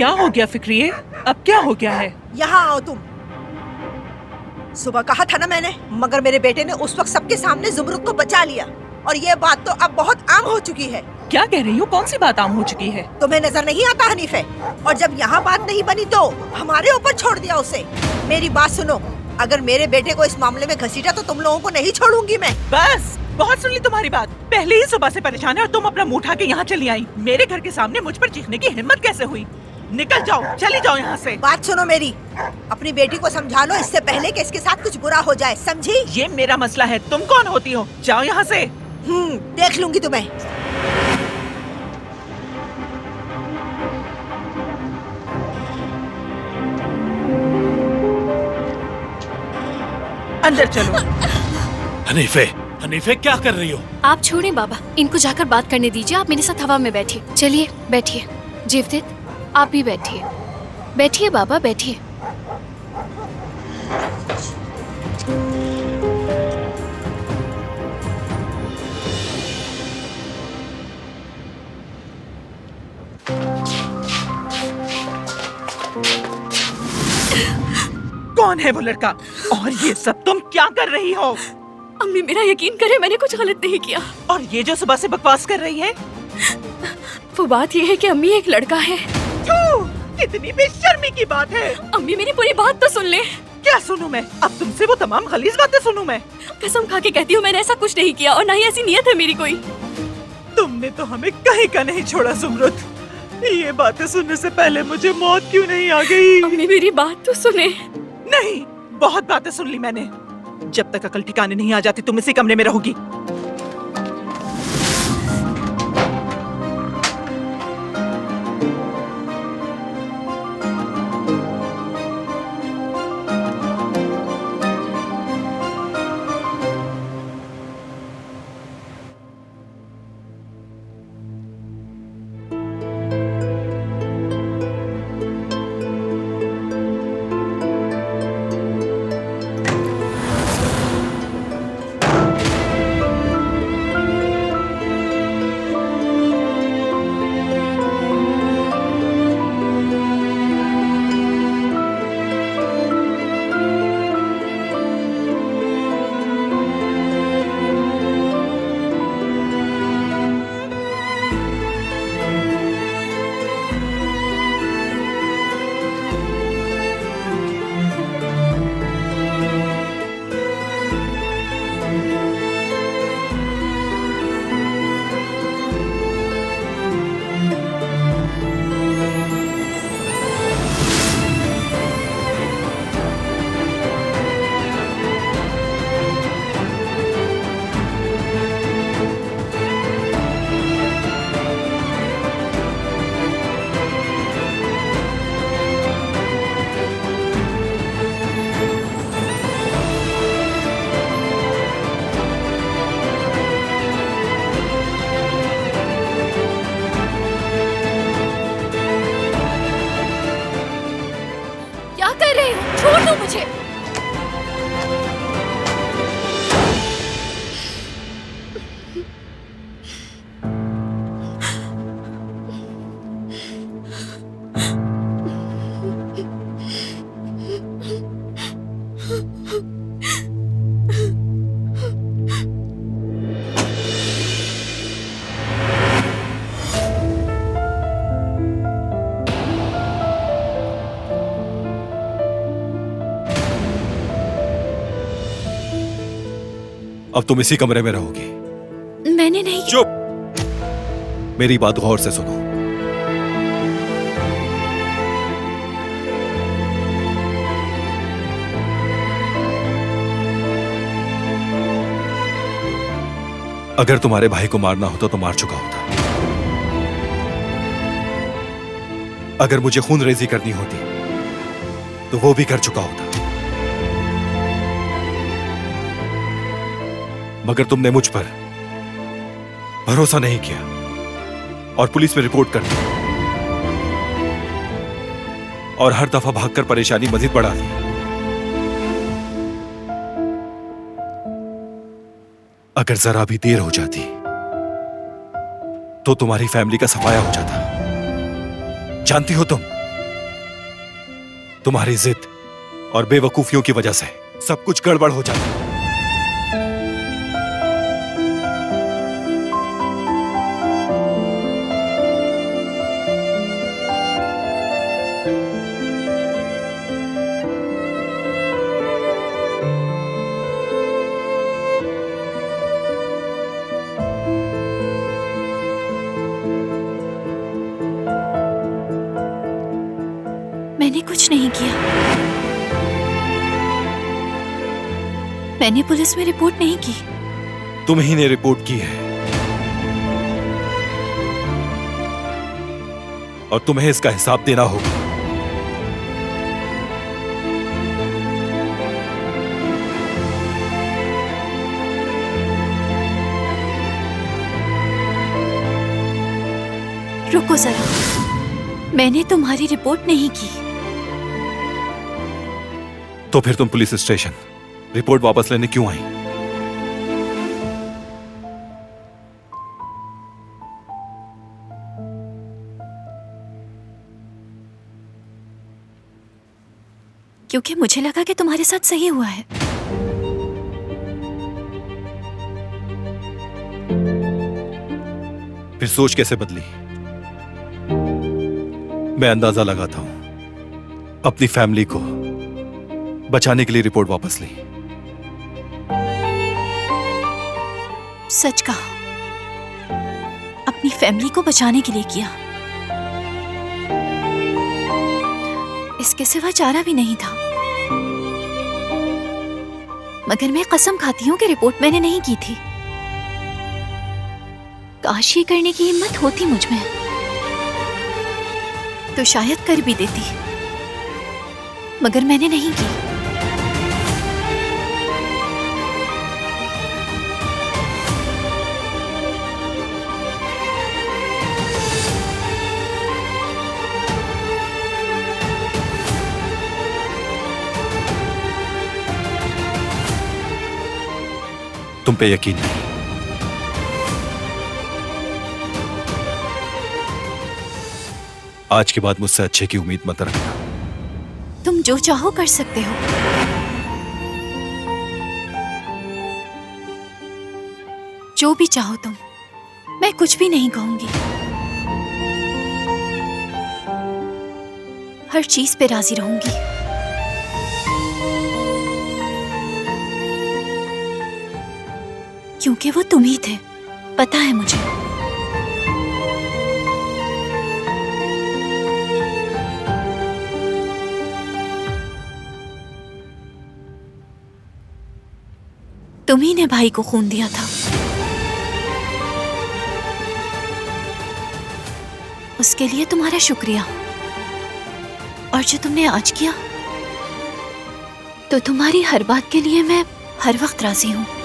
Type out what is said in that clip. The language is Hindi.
क्या हो गया फिक्रिये? अब क्या हो गया है? यहाँ आओ तुम। सुबह कहा था ना मैंने, मगर मेरे बेटे ने उस वक्त सबके सामने जुमरुद को बचा लिया और ये बात तो अब बहुत आम हो चुकी है। क्या कह रही हो? कौन सी बात आम हो चुकी है? तुम्हें नजर नहीं आता हनीफे? और जब यहाँ बात नहीं बनी तो हमारे ऊपर छोड़ दिया उसे। मेरी बात सुनो, अगर मेरे बेटे को इस मामले में घसीटा तो तुम लोगों को नहीं छोड़ूंगी मैं। बस बहुत सुन ली तुम्हारी बात। पहले ही सुबह से परेशान है और तुम अपना मुंह उठा के यहाँ चली आई। मेरे घर के सामने मुझ पर चीखने की हिम्मत कैसे हुई? निकल जाओ, चली जाओ यहाँ से। बात सुनो मेरी, अपनी बेटी को समझा लो इससे पहले कि इसके साथ कुछ बुरा हो जाए, समझी? ये मेरा मसला है, तुम कौन होती हो? जाओ यहाँ से। देख लूंगी तुम्हें। अंदर चलो। हनीफे, हनीफे क्या कर रही हो? आप छोड़ें बाबा, इनको जाकर बात करने दीजिए। आप मेरे साथ हवा में बैठिए। चलिए बैठिए। जीवदत्त, आप भी बैठिए। बैठिए बाबा, बैठिए। कौन है वो लड़का? और ये सब तुम क्या कर रही हो? अम्मी मेरा यकीन करें, मैंने कुछ गलत नहीं किया। और ये जो सुबह से बकवास कर रही है? वो बात ये है कि अम्मी एक लड़का है। कितनी बेशर्मी की बात है। अम्मी मेरी पूरी बात तो सुन ले। क्या सुनूं मैं? अब तुमसे वो तमाम खलीज बातें सुनूं मैं? कसम खा के कहती हूँ, मैंने ऐसा कुछ नहीं किया और ना ही ऐसी नीयत है मेरी कोई। तुमने तो हमें कहीं का नहीं छोड़ा जुमरुद। ये बातें सुनने से पहले मुझे मौत क्यों नहीं आ गई? अम्मी मेरी बात तो सुने। नहीं, बहुत बातें सुन ली मैंने। जब तक अकल ठिकाने नहीं आ जाती तुम इसी कमरे में रहोगी। छोड़ दो मुझे। अब तुम इसी कमरे में रहोगी। मैंने नहीं। चुप! मेरी बात गौर से सुनो। अगर तुम्हारे भाई को मारना होता तो मार चुका होता। अगर मुझे खून रेजी करनी होती तो वो भी कर चुका होता। मगर तुमने मुझ पर भरोसा नहीं किया और पुलिस में रिपोर्ट कर दी और हर दफा भागकर परेशानी मजीद बढ़ा दी। अगर जरा भी देर हो जाती तो तुम्हारी फैमिली का सफाया हो जाता। जानती हो तुम, तुम्हारी जिद और बेवकूफियों की वजह से सब कुछ गड़बड़ हो जाता है। मैंने कुछ नहीं किया। मैंने पुलिस में रिपोर्ट नहीं की। तुम ही ने रिपोर्ट की है और तुम्हें इसका हिसाब देना होगा। रुको जरा, मैंने तुम्हारी रिपोर्ट नहीं की। तो फिर तुम पुलिस स्टेशन रिपोर्ट वापस लेने क्यों आई? क्योंकि मुझे लगा कि तुम्हारे साथ सही हुआ है। फिर सोच कैसे बदली? मैं अंदाजा लगाता हूं, अपनी फैमिली को बचाने के लिए रिपोर्ट वापस ली। सच कहा, अपनी फैमिली को बचाने के लिए किया। इसके सिवा चारा भी नहीं था। मगर मैं कसम खाती हूं कि रिपोर्ट मैंने नहीं की थी। काश ये करने की हिम्मत होती मुझ में तो शायद कर भी देती, मगर मैंने नहीं की। तुम पे यकीन नहीं। आज के बाद मुझसे अच्छे की उम्मीद मत रखना। तुम जो चाहो कर सकते हो। जो भी चाहो तुम, मैं कुछ भी नहीं कहूंगी। हर चीज पे राजी रहूंगी। क्योंकि वो तुम ही थे, पता है मुझे। तुम ही ने भाई को खून दिया था। उसके लिए तुम्हारा शुक्रिया। और जो तुमने आज किया, तो तुम्हारी हर बात के लिए मैं हर वक्त राजी हूं।